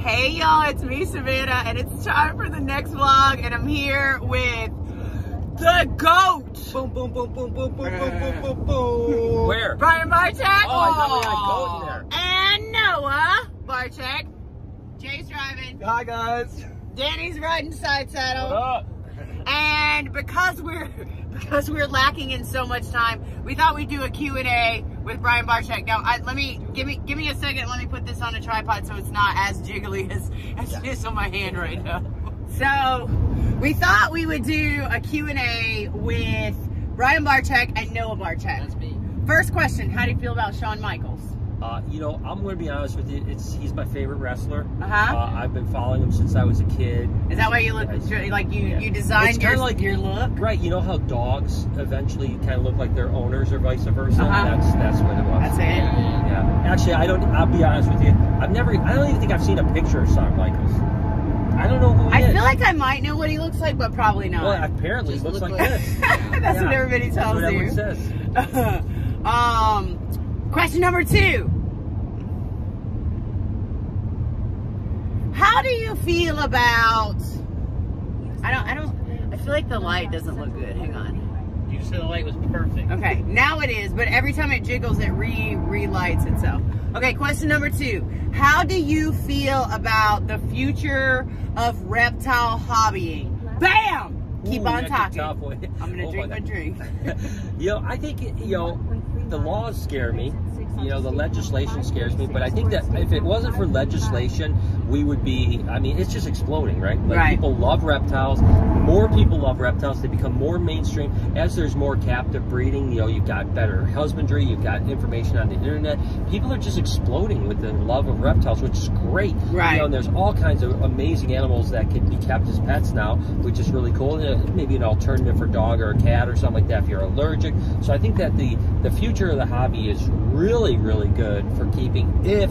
Hey y'all, it's me, Savannah, and it's time for the next vlog, and I'm here with the GOAT. Boom, boom, boom, boom, boom, boom, boom, boom, boom, boom. Where? Brian Barczyk. Oh, I thought we had GOAT in there. And Noah Barczyk. Jay's driving. Hi, guys. Danny's riding side saddle. What up? And because we're lacking in so much time, we thought we'd do a Q&A with Brian Barczyk. Now, give me a second. Let me put this on a tripod so it's not as jiggly as it is on my hand right now. So, we thought we would do a Q&A with Brian Barczyk and Noah Barczyk. That's me. First question, how do you feel about Shawn Michaels? You know, I'm going to be honest with you. He's my favorite wrestler. Uh-huh. I've been following him since I was a kid. Is that why you look like you designed your look? Right. You know how dogs eventually kind of look like their owners or vice versa? Uh-huh. That's what it was. That's it? Yeah. Actually, I'll be honest with you. I don't even think I've seen a picture of Shawn Michaels. I don't know who he is. I feel like I might know what he looks like, but probably not. Well, apparently he looks like this. That's what everybody tells That's what you. everyone says. Question number 2. How do you feel about? I feel like the light doesn't look good. Hang on. You said the light was perfect. Okay, now it is, but every time it jiggles, it relights itself. Okay, question number 2. How do you feel about the future of reptile hobbying? Bam! Keep on talking. I'm gonna drink my drink. I think the laws scare me. The legislation scares me, but I think that if it wasn't for legislation, we would be, it's just exploding, right? Right. People love reptiles. More people love reptiles. They become more mainstream. As there's more captive breeding, you've got better husbandry, you've got information on the internet. People are just exploding with the love of reptiles, which is great. Right. And there's all kinds of amazing animals that can be kept as pets now, which is really cool. Maybe an alternative for a dog or a cat or something like that if you're allergic. So I think that the future of the hobby is really, really good for keeping if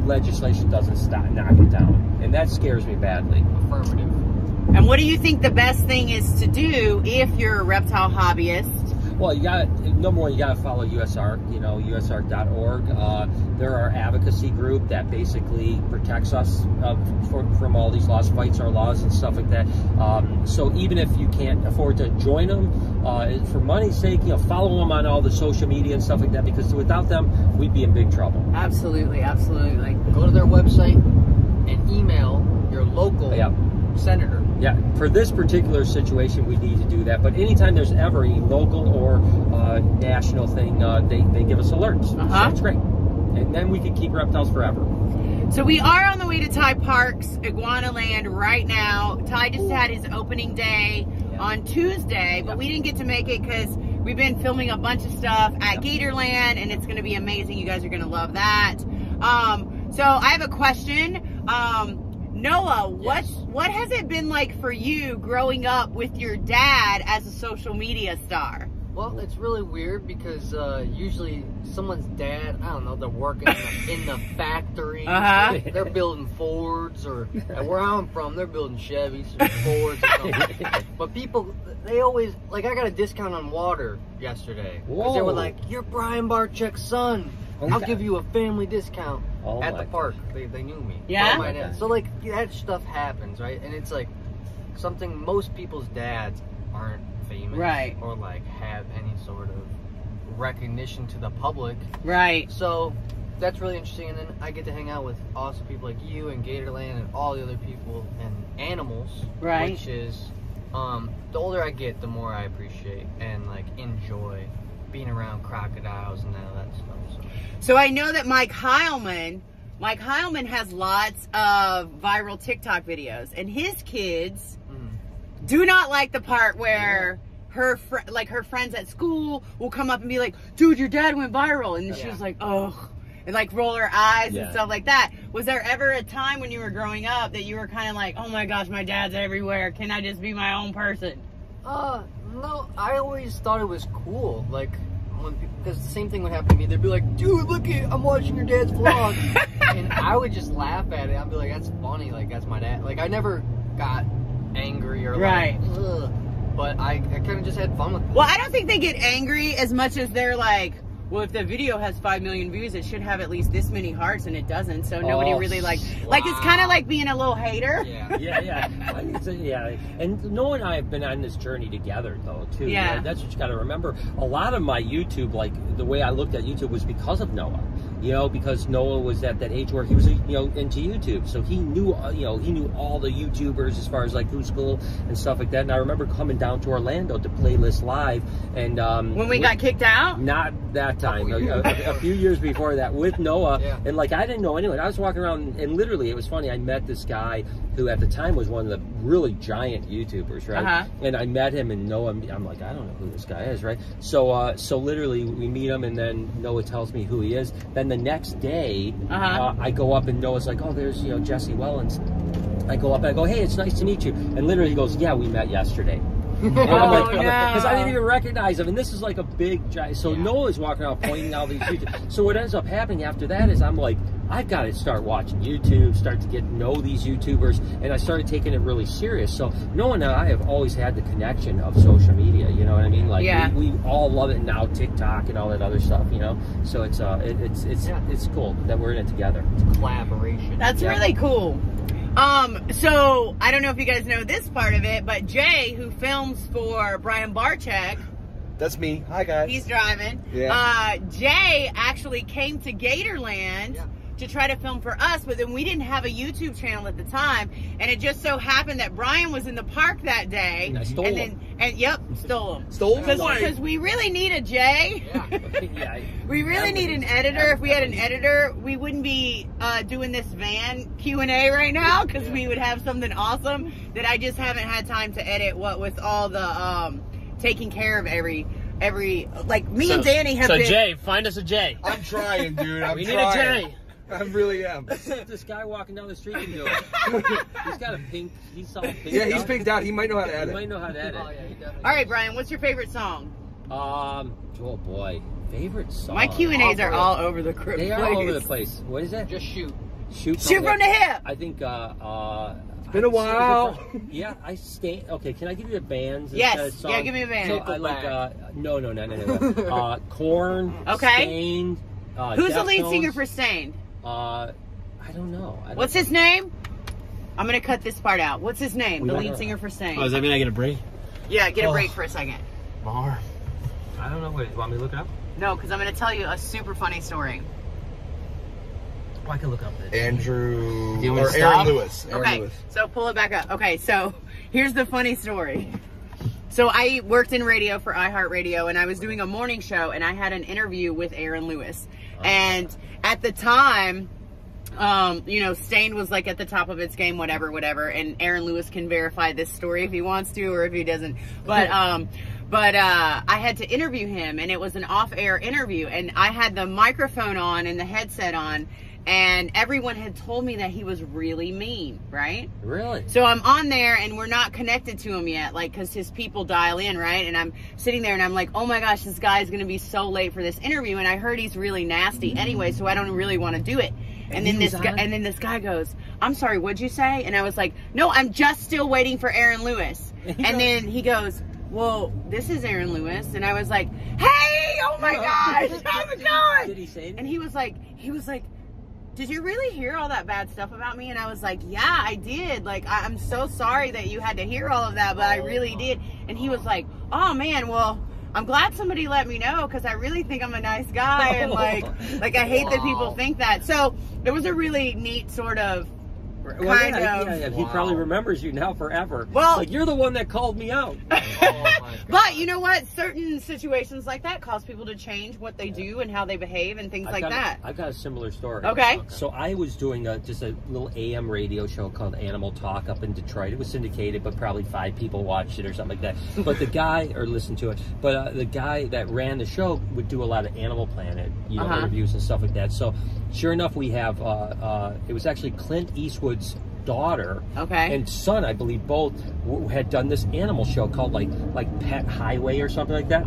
legislation doesn't knock it down. And that scares me badly. Affirmative. Mm-hmm. And what do you think the best thing is to do if you're a reptile hobbyist? Well, number one, you got to follow USR, USR.org. They're our advocacy group that basically protects us from all these laws, fights our laws and stuff like that. So even if you can't afford to join them, for money's sake, follow them on all the social media and stuff like that, because without them, we'd be in big trouble. Absolutely, absolutely. Go to their website and email your local senator. Yeah, for this particular situation, we need to do that. But anytime there's ever a local or national thing, they give us alerts. So that's great. And then we can keep reptiles forever. So we are on the way to Ty Park's Iguana Land right now. Ty just had his opening day on Tuesday, but we didn't get to make it because we've been filming a bunch of stuff at Gatorland, and it's going to be amazing. You guys are going to love that. So I have a question. Noah, what has it been like for you growing up with your dad as a social media star? Well, it's really weird because usually someone's dad, I don't know, they're working in the factory. They're building Fords, or where I'm from, they're building Chevys or Fords or something. But people, they always, I got a discount on water yesterday. Because they were like, you're Brian Barczyk's son. I'll give you a family discount at the park. They knew me. Yeah? So, that stuff happens, right? And it's something most people's dads aren't famous. Right. Or, have any sort of recognition to the public. Right. So, that's really interesting. And then I get to hang out with awesome people like you and Gatorland and all the other people and animals. Right. Which is, the older I get, the more I appreciate and, enjoy being around crocodiles and all that stuff. So I know that Mike Heilman has lots of viral TikTok videos, and his kids do not like the part where her friends at school will come up and be like, dude, your dad went viral, and she was like, oh, and roll her eyes and stuff like that. Was there ever a time when you were growing up that you were kind of like, oh my gosh, my dad's everywhere, can I just be my own person? No, I always thought it was cool, because the same thing would happen to me. They'd be like, dude, look at, I'm watching your dad's vlog. And I would just laugh at it. I'd be like, that's funny, that's my dad. I never got angry or ugh. But I kind of just had fun with it. Well, I don't think they get angry as much as they're like, well, if the video has 5 million views, it should have at least this many hearts, and it doesn't. So nobody really like it's kind of like being a little hater. Yeah. And Noah and I have been on this journey together, though, too. Yeah. That's what you got to remember. A lot of my YouTube, like the way I looked at YouTube, was because of Noah. You know, because Noah was at that age where he was, into YouTube, so he knew, he knew all the YouTubers as far as like who's cool and stuff like that. And I remember coming down to Orlando to Playlist Live, and when we got kicked out. Not that time, a few years before that with Noah, and like I didn't know anyone. I was walking around, and literally it was funny. I met this guy who at the time was one of the really giant YouTubers, right? And I met him, and Noah, I'm like, I don't know who this guy is, right? So literally we meet him, and then Noah tells me who he is. Then the next day, I go up, and Noah's like, oh, there's Jesse Wellens. I go up and I go, hey, it's nice to meet you. And literally he goes, yeah, we met yesterday. And I'm like, because I didn't even recognize him, and this is like a big giant. So Noah's walking around pointing out these YouTubers. So what ends up happening after that is I'm like, I've got to start watching YouTube, start to get to know these YouTubers, and I started taking it really serious. So Noah and I have always had the connection of social media. You know what I mean? Like we all love it now, TikTok and all that other stuff. So it's cool that we're in it together. It's a collaboration. That's really cool. So I don't know if you guys know this part of it, but Jay, who films for Brian Barczyk, that's me. Hi guys. He's driving. Yeah. Jay actually came to Gatorland to try to film for us, but then we didn't have a YouTube channel at the time, and it just so happened that Brian was in the park that day. And I stole him. Stole him. Stole him? Because we really need a Jay. We really need an editor. If we had an editor, we wouldn't be doing this van Q&A right now, because we would have something awesome that I just haven't had time to edit, what with all the taking care of every like me and Danny have been. So Jay, find us a Jay. I'm trying, dude. We need a Jay. I really am. This guy walking down the street can do it. He's got a pink. He's all pink. Yeah, he's pinked out. He might know how to edit. He might know how to edit. Oh, yeah, he definitely All right, Brian, what's your favorite song? Oh boy, favorite song. My Q&As are all over the place. They are all over the place. What is that? Just shoot. Shoot from the hip. I think. It's been a while. Yeah, okay, can I give you the bands? Yes. Yeah, give me a band. I like. No. Korn. Okay. Stained. Who's the lead singer for Stained? I don't know. What's his name? I'm gonna cut this part out. What's his name? The lead singer for Stained. Oh, does that mean I get a break? Yeah, get a break for a second. My arm. I don't know. Wait, you want me to look it up? No, because I'm gonna tell you a super funny story. Oh, I can look up this. Andrew or Aaron stop? Lewis. Okay, so pull it back up. Okay, so here's the funny story. So I worked in radio for iHeartRadio, and I was doing a morning show, and I had an interview with Aaron Lewis. And at the time, Stained was like at the top of its game, whatever. And Aaron Lewis can verify this story if he wants to or if he doesn't. But I had to interview him, and it was an off-air interview, and I had the microphone on and the headset on, and everyone had told me that he was really mean, right? Really? So I'm on there, and we're not connected to him yet, like, because his people dial in, right? And I'm sitting there, and I'm like, oh my gosh, this guy's going to be so late for this interview, and I heard he's really nasty anyway, so I don't really want to do it. And then this guy goes, I'm sorry, what'd you say? And I was like, no, I'm just still waiting for Aaron Lewis. And then he goes, well, this is Aaron Lewis. And I was like, hey, oh my gosh, how's it going? Did he say anything? And he was like, did you really hear all that bad stuff about me? And I was like, yeah, I did. Like, I'm so sorry that you had to hear all of that, but I really did. And he was like, oh man, well, I'm glad somebody let me know, because I really think I'm a nice guy. And like I hate that people think that. So it was a really neat sort of kind of. Yeah. He probably remembers you now forever. Well, like, you're the one that called me out. But you know what? Certain situations like that cause people to change what they do and how they behave and things like that. I've got a similar story. Okay. So I was doing just a little AM radio show called Animal Talk up in Detroit. It was syndicated, but probably 5 people watched it or something like that. But the guy, or listened to it, but the guy that ran the show would do a lot of Animal Planet, interviews and stuff like that. So sure enough, we have, it was actually Clint Eastwood's daughter and son, I believe, both had done this animal show called like Pet Highway or something like that.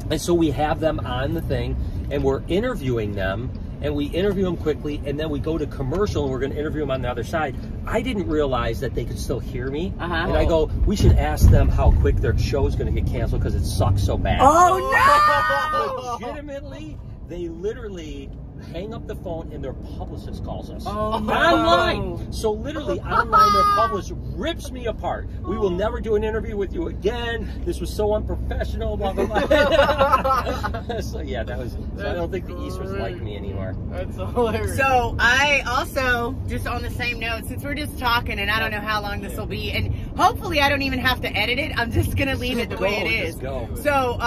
And so we have them on the thing, and we're interviewing them, and we interview them quickly, and then we go to commercial, and we're going to interview them on the other side. I didn't realize that they could still hear me, and I go, we should ask them how quick their show's going to get canceled because it sucks so bad. Oh no! Legitimately, they literally hang up the phone and their publicist calls us. Oh, no. Online. So literally online their publicist rips me apart. We will never do an interview with you again. This was so unprofessional, blah blah blah. So yeah, that was so I don't think the East was like me anymore. That's hilarious. So I also, just on the same note, since we're just talking and I don't know how long this will be, and hopefully I don't even have to edit it, I'm just gonna leave it the way it is. Go. So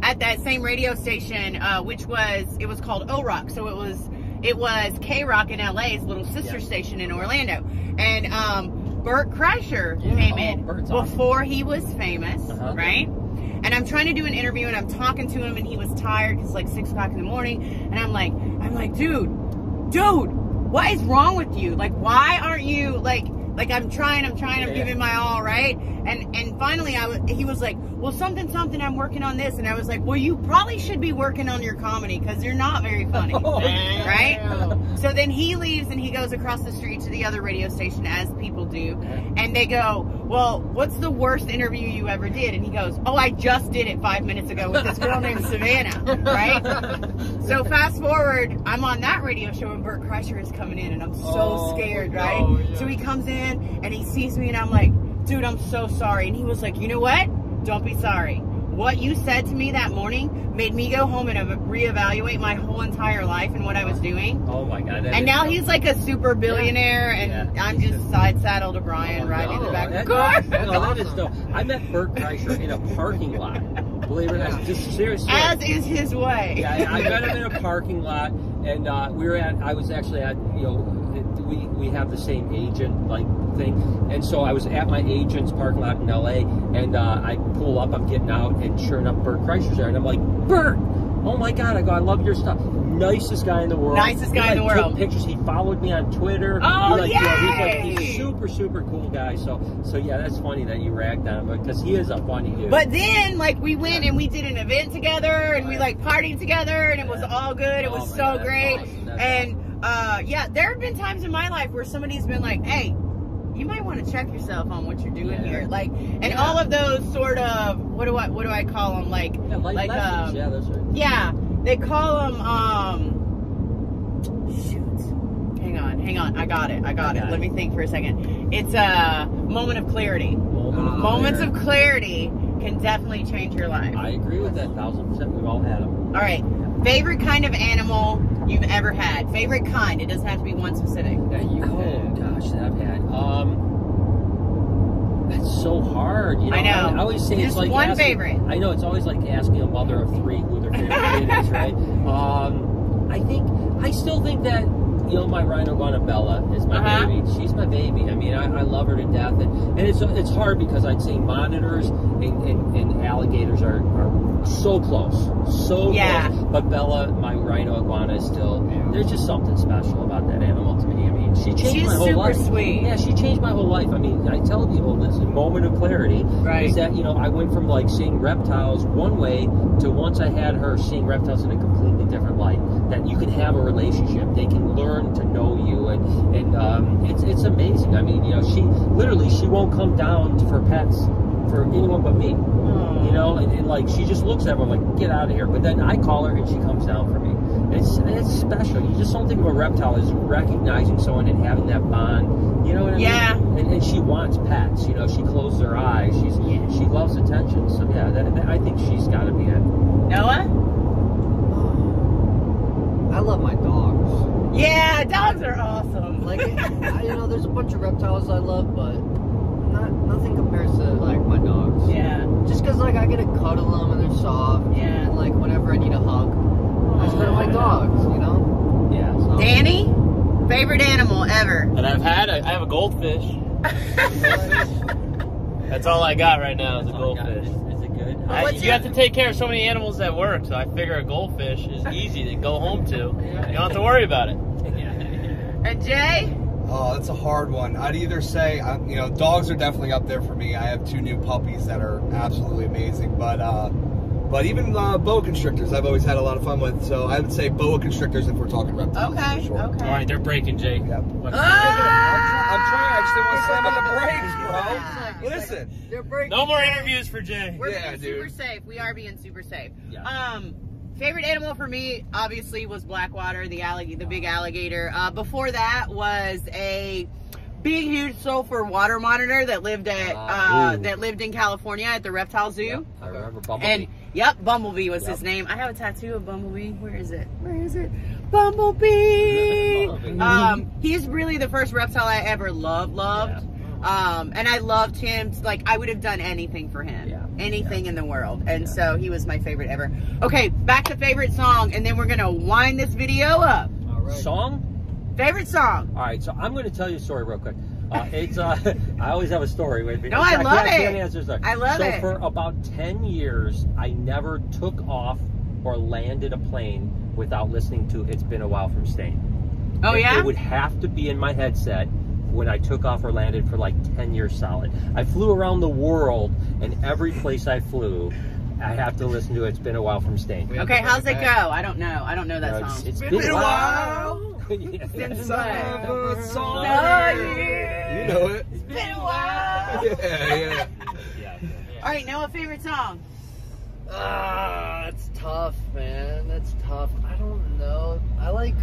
at that same radio station, which was called O-Rock. So it was K-Rock in LA's little sister station in Orlando. And Bert Kreischer came in before he was famous, right? And I'm trying to do an interview and I'm talking to him and he was tired because it's like 6 o'clock in the morning. And I'm like, dude, what is wrong with you? Like, why aren't you like I'm trying, I'm giving my all, right? And finally he was like, well, something, I'm working on this. And I was like, well, you probably should be working on your comedy because you're not very funny, right? So then he leaves and he goes across the street to the other radio station, as people do. And they go, well, what's the worst interview you ever did? And he goes, oh, I just did it 5 minutes ago with this girl named Savannah, right? So fast forward, I'm on that radio show and Bert Kreischer is coming in and I'm so scared, right? So he comes in and he sees me and I'm like, dude, I'm so sorry. And he was like, you know what? Don't be sorry. What you said to me that morning made me go home and reevaluate my whole entire life and what I was doing. Oh my God. And now he's like a super billionaire and I'm just side saddled to Brian riding in the back of the car. That is dope. I met Bert Kreischer in a parking lot. Believe it or not, just seriously. As is his way. Yeah, I met him in a parking lot and I was actually at, we have the same agent like thing, and so I was at my agent's parking lot in LA, and I pull up, I'm getting out, and sure enough, Bert Kreischer's there, and I'm like, Bert, oh my God, I love your stuff. Nicest guy in the world. Nicest guy in the world. Took pictures. He followed me on Twitter. Oh, he's a super cool guy. So yeah, that's funny that you ragged on him because he is a funny dude. But then, like, we went and we did an event together, and we like partied together, and it was all good. It was so great, awesome. and yeah, there have been times in my life where somebody's been like, hey, you might want to check yourself on what you're doing here, like, and all of those sort of what do I call them, like that's right. Yeah, they call them hang on, I got it. Let me think for a second. It's a moment of clarity. Moments of clarity can definitely change your life. I agree with that 1000%. We've all had them. All right, favorite kind of animal you've ever had? Favorite kind. It doesn't have to be one specific. That you had. Gosh, that I've had. That's so hard. You know, I know. I always say just it's like one favorite. I know it's always like asking a mother of 3 who their favorite kid is, right? I still think that my rhino Bella is my baby. She's my baby. I mean, I love her to death, and it's hard because I'd say monitors and alligators are so close, close. But Bella, my rhino iguana, is still. There's just something special about that animal to me. I mean, she changed my whole life. She's super sweet. Yeah, she changed my whole life. I mean, I tell people this moment of clarity is that I went from like seeing reptiles one way to once I had her seeing reptiles in a completely different light. That you can have a relationship. They can learn to know you, and it's amazing. I mean, she won't come down for pets for anyone but me. And like she just looks at everyone like, get out of here. But then I call her and she comes down for me. It's special. You just don't think of a reptile as recognizing someone and having that bond. You know what I mean? And she wants pets. She closes her eyes. She loves attention. So yeah, I think she's got to be it. Noah? I love my dogs. Yeah, dogs are awesome. Like, there's a bunch of reptiles I love, but nothing compares to like my dogs. Yeah. Just because like I get to cuddle them and they're soft. Yeah. And like whenever I need a hug, I just pet my dogs. Yeah. So. Danny, favorite animal ever? That I've had, I have a goldfish. That's all I got right now is a goldfish. Is it good? You have to take care of so many animals at work, so I figure a goldfish is easy to go home to. You don't have to worry about it. And Jay? Oh, that's a hard one. I'd either say, dogs are definitely up there for me. I have 2 new puppies that are absolutely amazing, but even boa constrictors I've always had a lot of fun with. So I would say boa constrictors if we're talking reptiles. Okay. For sure. Okay. All right, they're breaking, Jay. Yep. What's I'm trying. I just didn't want to slam on the brakes, bro. Listen. They're breaking. No more interviews for Jay. We're being super safe. We are being super safe. Yeah. Favorite animal for me, obviously, was Blackwater, the big alligator. Before that was a big, huge sulfur water monitor that lived in California at the Reptile Zoo. Yep, I remember Bumblebee. And yep, Bumblebee was his name. I have a tattoo of Bumblebee. Where is it? Where is it? Bumblebee. He's really the first reptile I ever loved. Yeah. And I loved him. Like, I would have done anything for him. Yeah. Anything in the world. And so he was my favorite ever. Okay, back to favorite song, and then we're gonna wind this video up. All right. Song? Favorite song. All right, so I'm going to tell you a story real quick. It's I always have a story with me. No, I love can't it. answer the story. I love it. So for about 10 years, I never took off or landed a plane without listening to "It's Been a While" from Stain. Oh, yeah? It would have to be in my headset when I took off or landed for like 10 years solid. I flew around the world, and every place I flew, I have to listen to "It's Been a While" from Stain. Okay, how's it go? I don't know. I don't know that song. It's been a while. Since a song. You know it. It's been a while. Yeah. All right, Noah, favorite song. That's tough, man. That's tough. I don't know. I like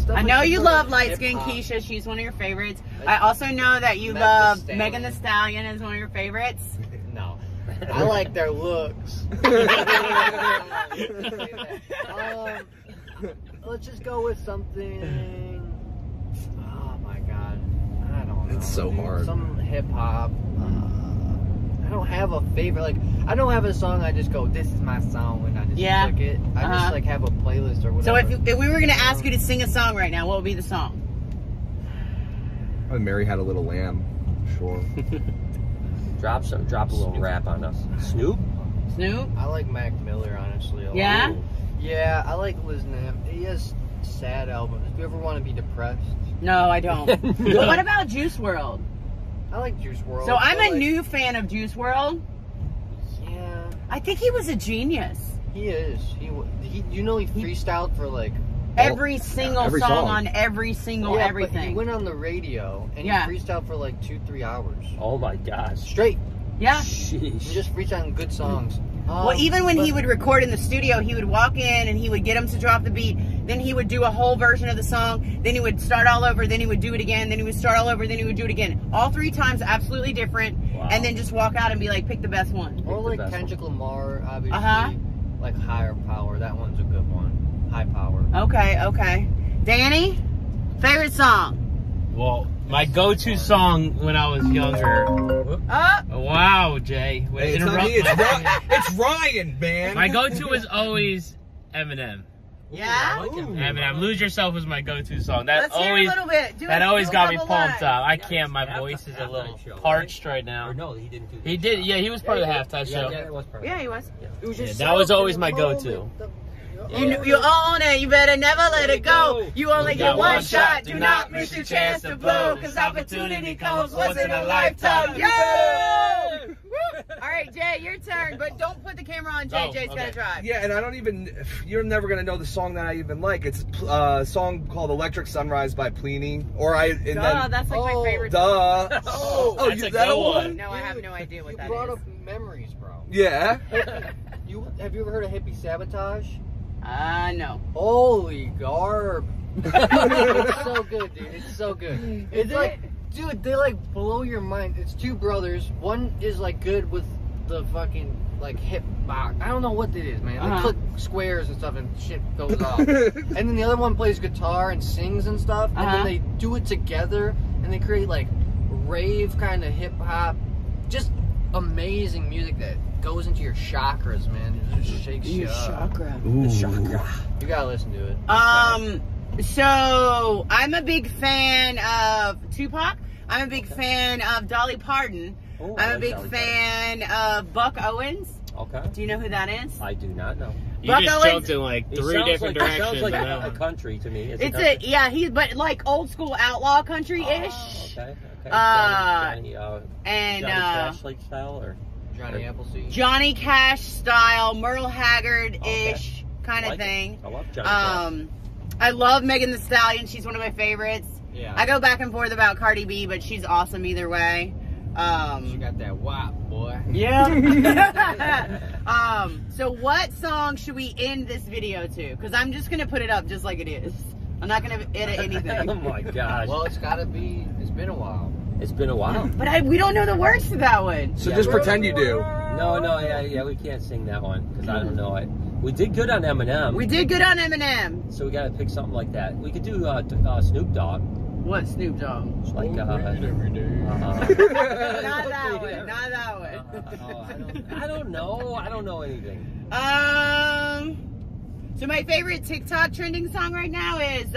I know you love Light Skin hip-hop. Keisha. She's one of your favorites. I also know that you love Megan Thee Stallion is one of your favorites. No. I like their looks. Let's just go with something. Oh my god. I don't know. It's so hard. Some hip hop. I don't have a favorite. Like, I don't have a song I just go, this is my song, and I just click it. I just like have a playlist or whatever. So if we were going to ask you to sing a song right now, what would be the song? Oh, Mary Had a Little Lamb. Sure. Drop a little rap on us. Snoop? Snoop? I like Mac Miller, honestly. A lot. Yeah? Yeah, I like listening to him. He has sad albums. If you ever want to be depressed. No, I don't. But what about Juice WRLD? I like Juice WRLD. So I'm a new fan of Juice WRLD. Yeah. I think he was a genius. He is. He you know, he freestyled for like every single every song on every single everything. But he went on the radio and he freestyled for like 2-3 hours. Oh my gosh. Straight. Yeah. He just freestyling good songs. Well, even when he would record in the studio, he would walk in and he would get him to drop the beat. Then he would do a whole version of the song. Then he would start all over. Then he would do it again. Then he would start all over. Then he would do it again. All 3 times, absolutely different. Wow. And then just walk out and be like, pick the best one. Or like Kendrick Lamar, obviously. Like Higher Power. That one's a good one. High Power. Okay, okay. Danny, favorite song? Well, my go-to song when I was younger. Wow, Jay. Hey, it's Ryan, man. My go-to was always Eminem. Yeah? Eminem, Lose Yourself was my go-to song. Let's hear a little bit. That always got me pumped up. I can't, my voice is a little parched right now. Or no, he didn't do that. He did, yeah, he was part of the halftime show. Yeah, it was part of Yeah, he was. That was always my go-to. You own it, you better never let it go. You only get one shot, do not miss your chance to blow. Cause opportunity comes once in a lifetime. Yeah! All right, Jay, your turn, but don't put the camera on Jay. Jay's gotta drive. Yeah, and I don't even, you're never gonna know the song that I even like. It's a song called Electric Sunrise by Plini. That's like my favorite song. That's a that good one? No, I have no idea what that is. You brought up memories, bro. Yeah. Have you ever heard of Hippie Sabotage? No. Holy garb. It's so good, dude. It's so good. It's like, dude, they like blow your mind. It's 2 brothers. One is like good with the fucking like hip hop. I don't know what it is, man. They click squares and stuff and shit goes off. And then the other one plays guitar and sings and stuff. And then they do it together and they create like rave kind of hip hop. Just amazing music that goes into your chakras, man. It just shakes you up. Chakra. The chakra. You gotta listen to it. So I'm a big fan of Tupac. I'm a big fan of Dolly Parton. I'm a big fan of Buck Owens. Okay. Do you know who that is? I do not know. You just jumped in like 3 different directions. It sounds like a country to me. He's but like old school outlaw country-ish. Okay. Johnny Cash like style or Johnny Appleseed. Johnny Cash style, Merle Haggard-ish kind of thing. I love Johnny Cash. I love Megan Thee Stallion. She's one of my favorites. Yeah. I go back and forth about Cardi B, but she's awesome either way. She got that wop, boy. Yeah. So what song should we end this video to? Because I'm just gonna put it up just like it is. I'm not gonna edit anything. Oh my gosh. Well, it's gotta be. It's been a while. It's been a while. But we don't know the words to that one. So just pretend you do. No, yeah, we can't sing that one because I don't know it. We did good on Eminem. We did good on Eminem. So we gotta pick something like that. We could do Snoop Dogg. What Snoop Dogg? Like every day. Not that one. Not that one. I don't know. I don't know anything. So my favorite TikTok trending song right now is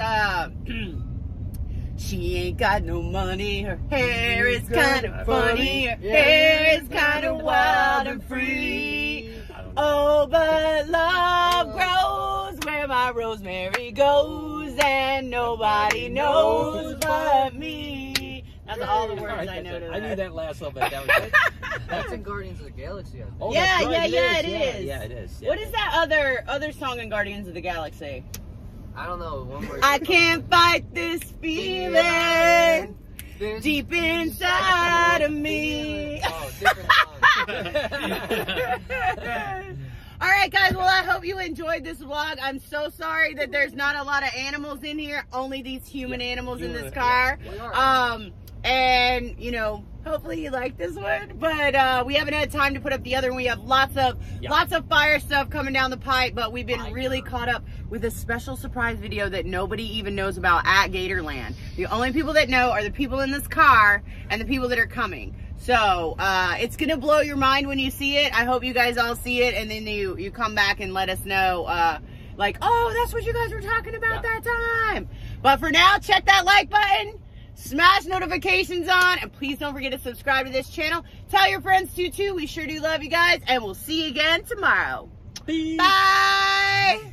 she ain't got no money, her hair is kind of funny, her hair is kind of wild and free. Oh, but love grows where my rosemary goes, and nobody knows but me. That's all the words I know to that. I knew that last little bit. That was it. That's in Guardians of the Galaxy. Oh, yeah, that's right, it is. Yeah, it is. Yeah. What is that other song in Guardians of the Galaxy? I don't know. One word. I can't fight this feeling deep inside of me. Oh, different song. All right, guys. Well, I hope you enjoyed this vlog. I'm so sorry that there's not a lot of animals in here. Only these human animals in this car. And you know, hopefully you like this one. But we haven't had time to put up the other one. We have lots of fire stuff coming down the pipe. But we've been really caught up with a special surprise video that nobody even knows about at Gatorland. The only people that know are the people in this car and the people that are coming. So it's gonna blow your mind when you see it. I hope you guys all see it, and then you come back and let us know, like, oh, that's what you guys were talking about that time. But for now, check that like button, smash notifications on, and please don't forget to subscribe to this channel. Tell your friends too. We sure do love you guys, and we'll see you again tomorrow. Bye.